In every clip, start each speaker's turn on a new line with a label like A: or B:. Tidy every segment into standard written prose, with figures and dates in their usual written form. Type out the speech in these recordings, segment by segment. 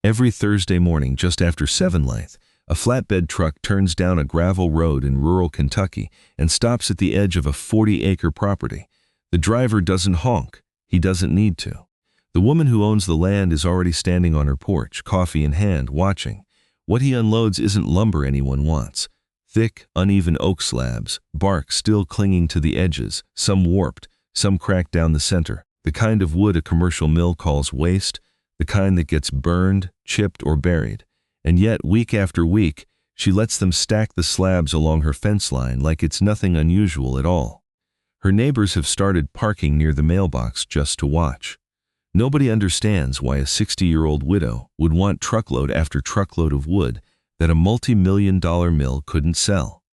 A: Every Thursday morning just after 7 light, a flatbed truck turns down a gravel road in rural Kentucky and stops at the edge of a 40-acre property. The driver doesn't honk. He doesn't need to. The woman who owns the land is already standing on her porch, coffee in hand, watching. What he unloads isn't lumber anyone wants. Thick, uneven oak slabs, bark still clinging to the edges, some warped, some cracked down the center. The kind of wood a commercial mill calls waste, the kind that gets burned, chipped, or buried. And yet, week after week, she lets them stack the slabs along her fence line like it's nothing unusual at all. Her neighbors have started parking near the mailbox just to watch. Nobody understands why a 60-year-old widow would want truckload after truckload of wood that a multi-million-dollar mill couldn't sell.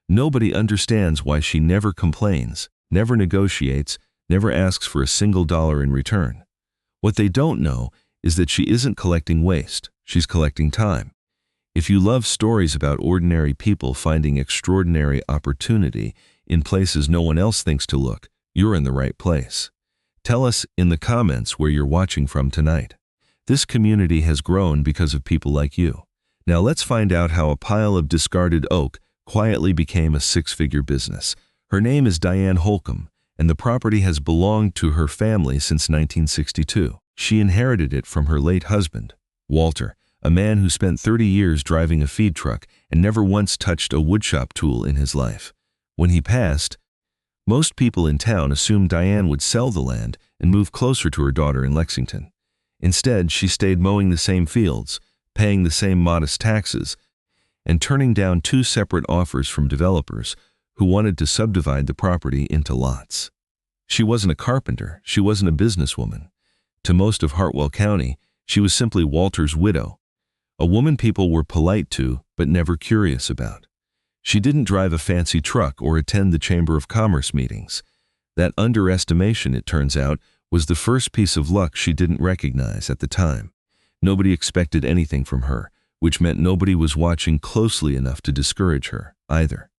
A: Nobody understands why she never complains, never negotiates, never asks for a single dollar in return. What they don't know is that she isn't collecting waste, she's collecting time. If you love stories about ordinary people finding extraordinary opportunity in places no one else thinks to look, you're in the right place. Tell us in the comments where you're watching from tonight. This community has grown because of people like you. Now let's find out how a pile of discarded oak quietly became a 6-figure business. Her name is Diane Holcomb, and the property has belonged to her family since 1962. She inherited it from her late husband, Walter, a man who spent 30 years driving a feed truck and never once touched a woodshop tool in his life. When he passed, most people in town assumed Diane would sell the land and move closer to her daughter in Lexington. Instead, she stayed mowing the same fields, paying the same modest taxes, and turning down 2 separate offers from developers who wanted to subdivide the property into lots. She wasn't a carpenter, she wasn't a businesswoman. To most of Hartwell County, she was simply Walter's widow, a woman people were polite to but never curious about. She didn't drive a fancy truck or attend the Chamber of Commerce meetings. That underestimation, it turns out, was the first piece of luck she didn't recognize at the time. Nobody expected anything from her, which meant nobody was watching closely enough to discourage her, either.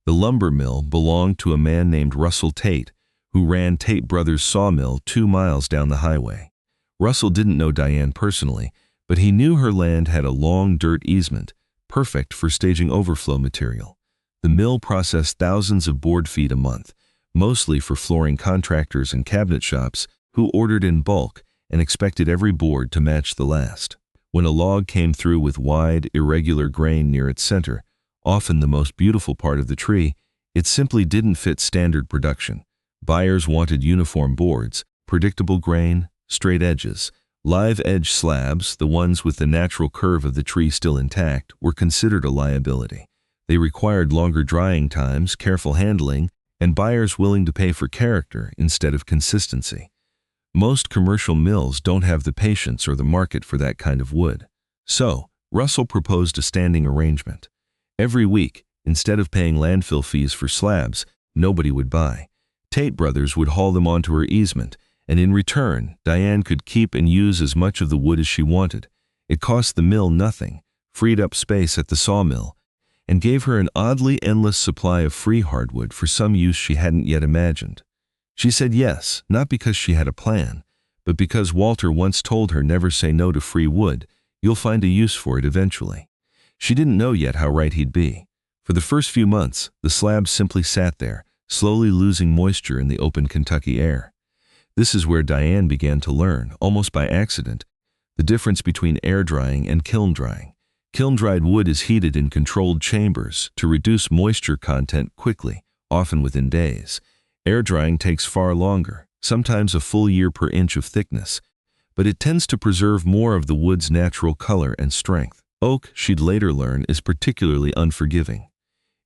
A: The lumber mill belonged to a man named Russell Tate, who ran Tate Brothers Sawmill 2 miles down the highway. Russell didn't know Diane personally, but he knew her land had a long dirt easement, perfect for staging overflow material. The mill processed thousands of board feet a month, mostly for flooring contractors and cabinet shops who ordered in bulk and expected every board to match the last. When a log came through with wide, irregular grain near its center, often the most beautiful part of the tree, it simply didn't fit standard production. Buyers wanted uniform boards, predictable grain, straight edges. Live edge slabs, the ones with the natural curve of the tree still intact, were considered a liability. They required longer drying times, careful handling, and buyers willing to pay for character instead of consistency. Most commercial mills don't have the patience or the market for that kind of wood. So, Russell proposed a standing arrangement. Every week, instead of paying landfill fees for slabs nobody would buy, Tate Brothers would haul them onto her easement, and in return, Diane could keep and use as much of the wood as she wanted. It cost the mill nothing, freed up space at the sawmill, and gave her an oddly endless supply of free hardwood for some use she hadn't yet imagined. She said yes, not because she had a plan, but because Walter once told her never say no to free wood, you'll find a use for it eventually. She didn't know yet how right he'd be. For the first few months, the slabs simply sat there, slowly losing moisture in the open Kentucky air. This is where Diane began to learn, almost by accident, the difference between air drying and kiln drying. Kiln-dried wood is heated in controlled chambers to reduce moisture content quickly, often within days. Air drying takes far longer, sometimes a full year per inch of thickness, but it tends to preserve more of the wood's natural color and strength. Oak, she'd later learn, is particularly unforgiving.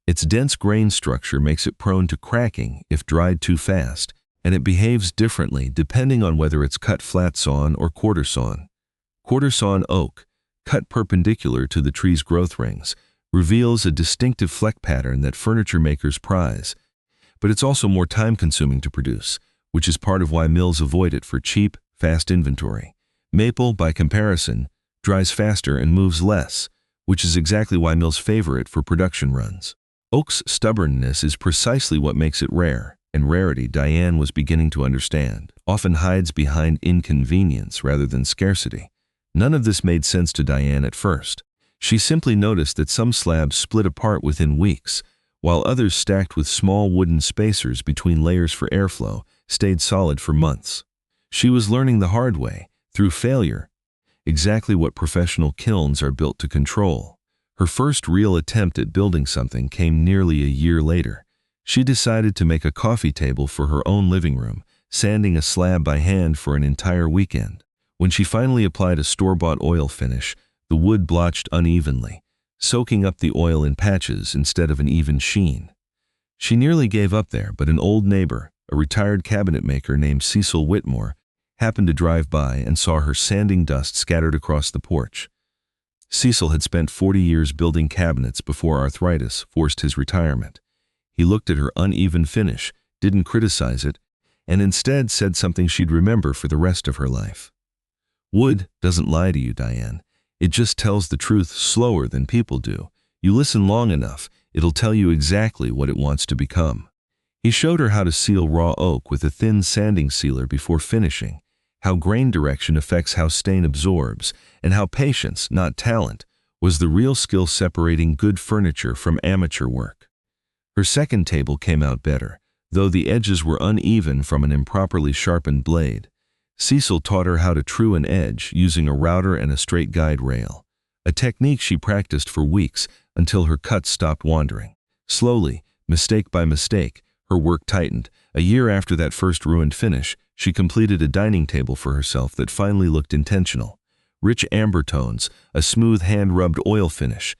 A: Its dense grain structure makes it prone to cracking if dried too fast, and it behaves differently depending on whether it's cut flat-sawn or quarter-sawn. Quarter-sawn oak, cut perpendicular to the tree's growth rings, reveals a distinctive fleck pattern that furniture makers prize, but it's also more time-consuming to produce, which is part of why mills avoid it for cheap, fast inventory. Maple, by comparison, dries faster and moves less, which is exactly why mills favor it for production runs. Oak's stubbornness is precisely what makes it rare, and rarity, Diane was beginning to understand, often hides behind inconvenience rather than scarcity. None of this made sense to Diane at first. She simply noticed that some slabs split apart within weeks, while others stacked with small wooden spacers between layers for airflow stayed solid for months. She was learning the hard way, through failure, exactly what professional kilns are built to control. Her first real attempt at building something came nearly a year later. She decided to make a coffee table for her own living room, sanding a slab by hand for an entire weekend. When she finally applied a store-bought oil finish, the wood blotched unevenly, soaking up the oil in patches instead of an even sheen. She nearly gave up there, but an old neighbor, a retired cabinetmaker named Cecil Whitmore, happened to drive by and saw her sanding dust scattered across the porch. Cecil had spent 40 years building cabinets before arthritis forced his retirement. He looked at her uneven finish, didn't criticize it, and instead said something she'd remember for the rest of her life. Wood doesn't lie to you, Diane. It just tells the truth slower than people do. You listen long enough, it'll tell you exactly what it wants to become. He showed her how to seal raw oak with a thin sanding sealer before finishing, how grain direction affects how stain absorbs, and how patience, not talent, was the real skill separating good furniture from amateur work. Her second table came out better, though the edges were uneven from an improperly sharpened blade. Cecil taught her how to true an edge using a router and a straight guide rail, a technique she practiced for weeks until her cuts stopped wandering. Slowly, mistake by mistake, her work tightened. A year after that first ruined finish, she completed a dining table for herself that finally looked intentional. Rich amber tones, a smooth hand-rubbed oil finish,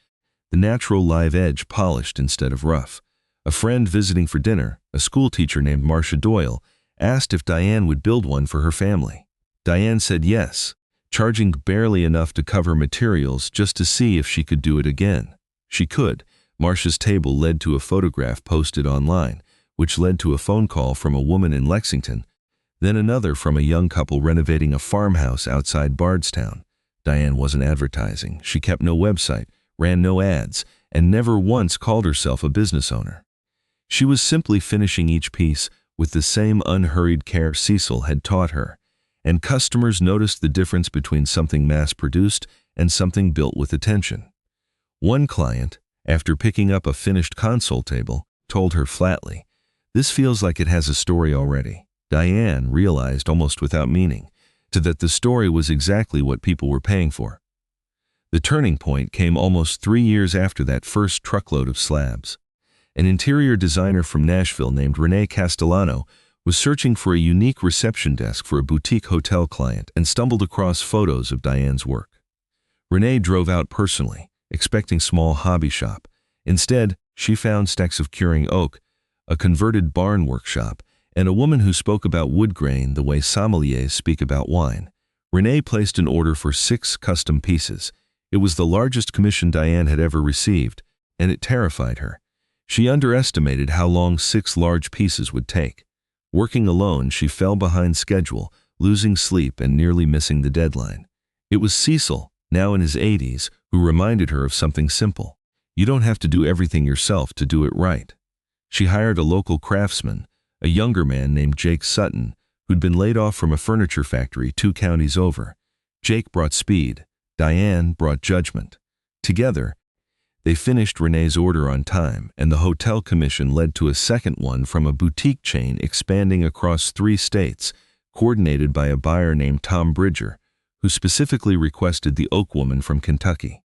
A: the natural live edge polished instead of rough. A friend visiting for dinner, a schoolteacher named Marcia Doyle, asked if Diane would build one for her family. Diane said yes, charging barely enough to cover materials just to see if she could do it again. She could. Marcia's table led to a photograph posted online, which led to a phone call from a woman in Lexington, then another from a young couple renovating a farmhouse outside Bardstown. Diane wasn't advertising. She kept no website, ran no ads, and never once called herself a business owner. She was simply finishing each piece with the same unhurried care Cecil had taught her, and customers noticed the difference between something mass-produced and something built with attention. One client, after picking up a finished console table, told her flatly, "This feels like it has a story already." Diane realized almost without meaning that the story was exactly what people were paying for. The turning point came almost 3 years after that first truckload of slabs. An interior designer from Nashville named Renee Castellano was searching for a unique reception desk for a boutique hotel client and stumbled across photos of Diane's work. Renee drove out personally, expecting small hobby shop. Instead, she found stacks of curing oak, a converted barn workshop, and a woman who spoke about wood grain the way sommeliers speak about wine. Renee placed an order for 6 custom pieces. It was the largest commission Diane had ever received, and it terrified her. She underestimated how long 6 large pieces would take. Working alone, she fell behind schedule, losing sleep and nearly missing the deadline. It was Cecil, now in his 80s, who reminded her of something simple. You don't have to do everything yourself to do it right. She hired a local craftsman, a younger man named Jake Sutton, who'd been laid off from a furniture factory 2 counties over. Jake brought speed. Diane brought judgment. Together, they finished Renee's order on time, and the hotel commission led to a second one from a boutique chain expanding across 3 states, coordinated by a buyer named Tom Bridger, who specifically requested the oak woman from Kentucky.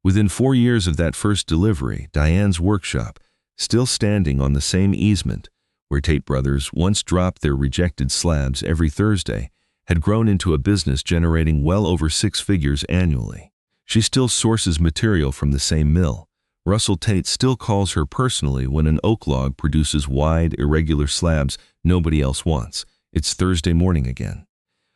A: Within 4 years of that first delivery, Diane's workshop, still standing on the same easement, where Tate Brothers once dropped their rejected slabs every Thursday, had grown into a business generating well over 6 figures annually. She still sources material from the same mill. Russell Tate still calls her personally when an oak log produces wide, irregular slabs nobody else wants. It's Thursday morning again.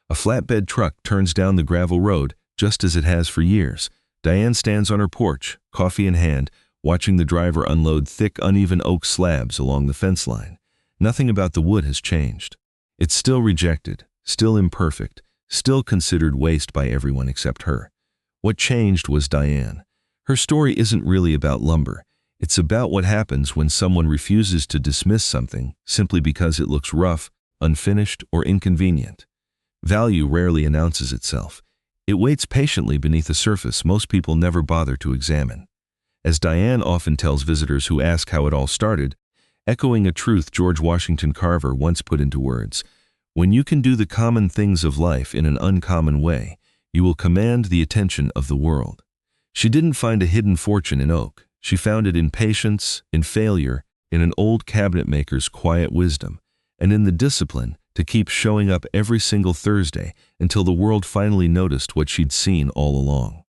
A: A flatbed truck turns down the gravel road, just as it has for years. Diane stands on her porch, coffee in hand, watching the driver unload thick, uneven oak slabs along the fence line. Nothing about the wood has changed. It's still rejected, still imperfect, still considered waste by everyone except her. What changed was Diane. Her story isn't really about lumber. It's about what happens when someone refuses to dismiss something simply because it looks rough, unfinished, or inconvenient. Value rarely announces itself. It waits patiently beneath a surface most people never bother to examine. As Diane often tells visitors who ask how it all started, echoing a truth George Washington Carver once put into words, "When you can do the common things of life in an uncommon way, you will command the attention of the world." She didn't find a hidden fortune in oak. She found it in patience, in failure, in an old cabinetmaker's quiet wisdom, and in the discipline to keep showing up every single Thursday until the world finally noticed what she'd seen all along.